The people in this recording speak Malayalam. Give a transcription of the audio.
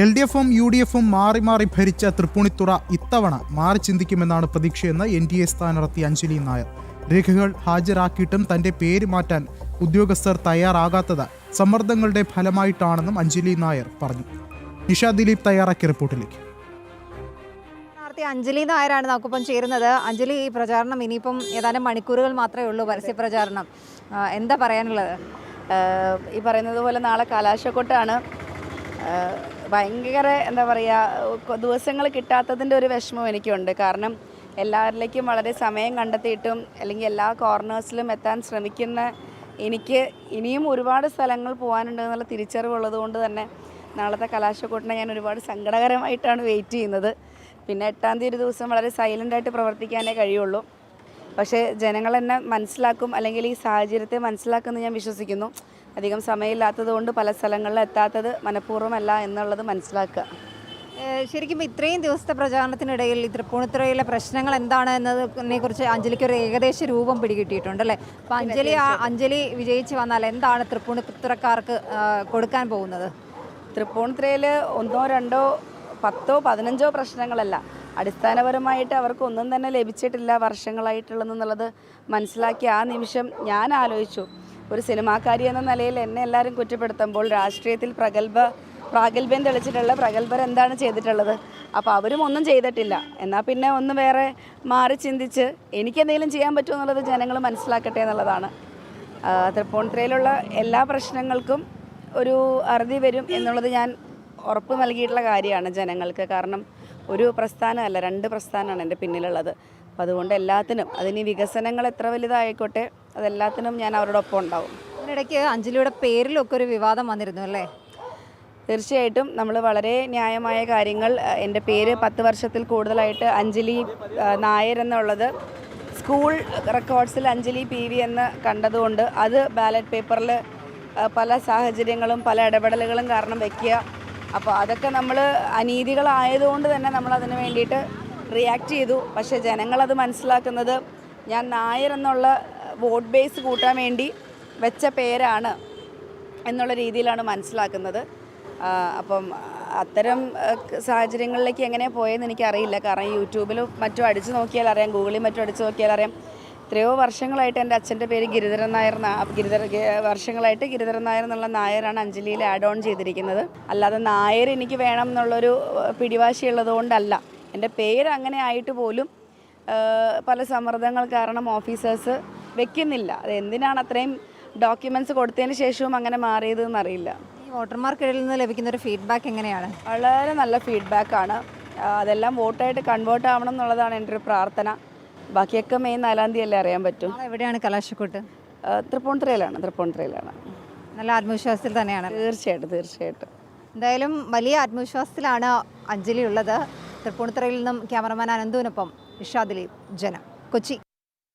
LDFും UDFും മാറി മാറി ഭരിച്ച തൃപ്പൂണിത്തുറ ഇത്തവണ മാറി ചിന്തിക്കുമെന്നാണ് പ്രതീക്ഷയെന്ന് NDA സ്ഥാനാർത്ഥി അഞ്ജലി നായർ. രേഖകൾ ഹാജരാക്കിയിട്ടും തന്റെ പേര് മാറ്റാൻ ഉദ്യോഗസ്ഥർ തയ്യാറാകാത്തത് സമ്മർദ്ദങ്ങളുടെ ഫലമായിട്ടാണെന്നും അഞ്ജലി നായർ പറഞ്ഞു. നിഷ ദിലീപ് തയ്യാറാക്കിയ റിപ്പോർട്ടിലേക്ക്. അഞ്ജലി നായരാണ് നമുക്കിപ്പം ചേരുന്നത്. അഞ്ജലി, ഈ പ്രചാരണം ഇനിയിപ്പം ഏതാനും മണിക്കൂറുകൾ മാത്രമേ ഉള്ളൂ, പരസ്യ പ്രചാരണം. എന്താ പറയാനുള്ളത്? ഈ പറയുന്നത് പോലെ നാളെ കലാശക്കൊട്ടാണ്. ഭയങ്കര എന്താ പറയുക, ദിവസങ്ങൾ കിട്ടാത്തതിൻ്റെ ഒരു വിഷമം എനിക്കുണ്ട്. കാരണം എല്ലാവരിലേക്കും വളരെ സമയം കണ്ടെത്തിയിട്ടും അല്ലെങ്കിൽ എല്ലാ കോർണേഴ്സിലും എത്താൻ ശ്രമിക്കുന്ന എനിക്ക് ഇനിയും ഒരുപാട് സ്ഥലങ്ങൾ പോകാനുണ്ട് എന്നുള്ള തിരിച്ചറിവുള്ളത് കൊണ്ട് തന്നെ നാളത്തെ കലാശക്കൊട്ടിനെ ഞാൻ ഒരുപാട് സങ്കടകരമായിട്ടാണ് വെയിറ്റ് ചെയ്യുന്നത്. പിന്നെ 8-ാം തീയതി ഒരു ദിവസം വളരെ സൈലൻ്റായിട്ട് പ്രവർത്തിക്കാനേ കഴിയുള്ളൂ. പക്ഷേ ജനങ്ങൾ എന്നെ മനസ്സിലാക്കും, അല്ലെങ്കിൽ ഈ സാഹചര്യത്തെ മനസ്സിലാക്കുമെന്ന് ഞാൻ വിശ്വസിക്കുന്നു. അധികം സമയമില്ലാത്തത് കൊണ്ട് പല സ്ഥലങ്ങളിലും എത്താത്തത് മനഃപൂർവ്വമല്ല എന്നുള്ളത് മനസ്സിലാക്കുക. ശരിക്കും ഇത്രയും ദിവസത്തെ പ്രചാരണത്തിനിടയിൽ ഈ തൃപ്പൂണിത്തുറയിലെ പ്രശ്നങ്ങൾ എന്താണ് എന്നതിനെ കുറിച്ച് അഞ്ജലിക്ക് ഒരു ഏകദേശ രൂപം പിടികിട്ടിയിട്ടുണ്ട് അല്ലേ? അപ്പം അഞ്ജലി വിജയിച്ച് വന്നാൽ എന്താണ് തൃപ്പൂണിത്തുറക്കാർക്ക് കൊടുക്കാൻ പോകുന്നത്? തൃപ്പൂണിത്തുറയിൽ 1, 2, 10, 15 പ്രശ്നങ്ങളല്ല, അടിസ്ഥാനപരമായിട്ട് അവർക്ക് ഒന്നും തന്നെ ലഭിച്ചിട്ടില്ല വർഷങ്ങളായിട്ടുള്ളതെന്നുള്ളത് മനസ്സിലാക്കിയ ആ നിമിഷം ഞാൻ ആലോചിച്ചു, ഒരു സിനിമാക്കാരി എന്ന നിലയിൽ എന്നെ എല്ലാവരും കുറ്റപ്പെടുത്തുമ്പോൾ രാഷ്ട്രീയത്തിൽ പ്രാഗൽഭ്യം തെളിച്ചിട്ടുള്ള പ്രഗത്ഭർ എന്താണ് ചെയ്തിട്ടുള്ളത്? അപ്പോൾ അവരും ഒന്നും ചെയ്തിട്ടില്ല. എന്നാൽ പിന്നെ ഒന്ന് വേറെ മാറി ചിന്തിച്ച് എനിക്കെന്തെങ്കിലും ചെയ്യാൻ പറ്റുമോ എന്നുള്ളത് ജനങ്ങൾ മനസ്സിലാക്കട്ടെ എന്നുള്ളതാണ്. തൃപ്പൂണിത്തുറയിലുള്ള എല്ലാ പ്രശ്നങ്ങൾക്കും ഒരു അറുതി വരും എന്നുള്ളത് ഞാൻ ഉറപ്പ് നൽകിയിട്ടുള്ള കാര്യമാണ് ജനങ്ങൾക്ക്. കാരണം ഒരു പ്രസ്ഥാനമല്ല, 2 പ്രസ്ഥാനമാണ് എൻ്റെ പിന്നിലുള്ളത്. അപ്പം അതുകൊണ്ട് എല്ലാത്തിനും, അതിന് വികസനങ്ങൾ എത്ര വലുതായിക്കോട്ടെ, അതെല്ലാത്തിനും ഞാൻ അവരോടൊപ്പം ഉണ്ടാവും. ഇതിനിടയ്ക്ക് അഞ്ജലിയുടെ പേരിലൊക്കെ ഒരു വിവാദം വന്നിരുന്നു അല്ലേ? തീർച്ചയായിട്ടും നമ്മൾ വളരെ ന്യായമായ കാര്യങ്ങൾ, എൻ്റെ പേര് 10 വർഷത്തിൽ കൂടുതലായിട്ട് അഞ്ജലി നായർ എന്നുള്ളത് സ്കൂൾ റെക്കോർഡ്സിൽ അഞ്ജലി PV എന്ന് കണ്ടതുകൊണ്ട് അത് ബാലറ്റ് പേപ്പറിൽ പല സാഹചര്യങ്ങളും പല ഇടപെടലുകളും കാരണം വയ്ക്കുക. അപ്പോൾ അതൊക്കെ നമ്മൾ അനീതികളായതുകൊണ്ട് തന്നെ നമ്മൾ അതിന് വേണ്ടിയിട്ട് റിയാക്ട് ചെയ്തു. പക്ഷേ ജനങ്ങളത് മനസ്സിലാക്കുന്നത് ഞാൻ നായർ എന്നുള്ള വോട്ട് ബേസ് കൂട്ടാൻ വേണ്ടി വെച്ച പേരാണ് എന്നുള്ള രീതിയിലാണ് മനസ്സിലാക്കുന്നത്. അപ്പം അത്തരം സാഹചര്യങ്ങളിലേക്ക് എങ്ങനെ പോയെന്ന് എനിക്കറിയില്ല. കാരണം യൂട്യൂബിലും മറ്റും അടിച്ചു നോക്കിയാൽ അറിയാം, ഗൂഗിളിൽ മറ്റും അടിച്ചു നോക്കിയാൽ അറിയാം, എത്രയോ വർഷങ്ങളായിട്ട് എൻ്റെ അച്ഛൻ്റെ പേര് ഗിരിധരൻ നായർ, വർഷങ്ങളായിട്ട് ഗിരിധരൻ നായർ എന്നുള്ള നായരാണ് അഞ്ജലിയിൽ ആഡ് ഓൺ ചെയ്തിരിക്കുന്നത്. അല്ലാതെ നായർ എനിക്ക് വേണം എന്നുള്ളൊരു പിടിവാശിയുള്ളത് കൊണ്ടല്ല. എൻ്റെ പേര് അങ്ങനെ ആയിട്ട് പോലും പല സമ്മർദ്ദങ്ങൾ കാരണം ഓഫീസേഴ്സ് വെക്കുന്നില്ല. അത് എന്തിനാണ് അത്രയും ഡോക്യുമെൻറ്റ്സ് കൊടുത്തതിന് ശേഷവും അങ്ങനെ മാറിയതെന്ന് അറിയില്ല. ഈ വോട്ടർമാർക്കിടയിൽ നിന്ന് ലഭിക്കുന്ന ഒരു ഫീഡ്ബാക്ക് എങ്ങനെയാണ്? വളരെ നല്ല ഫീഡ്ബാക്കാണ്. അതെല്ലാം വോട്ടായിട്ട് കൺവേർട്ട് ആവണം എന്നുള്ളതാണ് എൻ്റെ ഒരു പ്രാർത്ഥന. ബാക്കിയൊക്കെ മെയ് 4-ാം തീയതി അല്ലേ അറിയാൻ പറ്റും. എവിടെയാണ് കലാശക്കൊട്ട്? തൃപ്പൂണിത്തുറയിലാണ്. നല്ല ആത്മവിശ്വാസത്തിൽ തന്നെയാണ്? തീർച്ചയായിട്ടും. എന്തായാലും വലിയ ആത്മവിശ്വാസത്തിലാണ് അഞ്ജലി ഉള്ളത്. തൃപ്പൂണിത്തുറയിൽ നിന്നും ക്യാമറമാൻ അനന്തുവിനൊപ്പം നിഷ ദിലീപ്, ജനം, കൊച്ചി.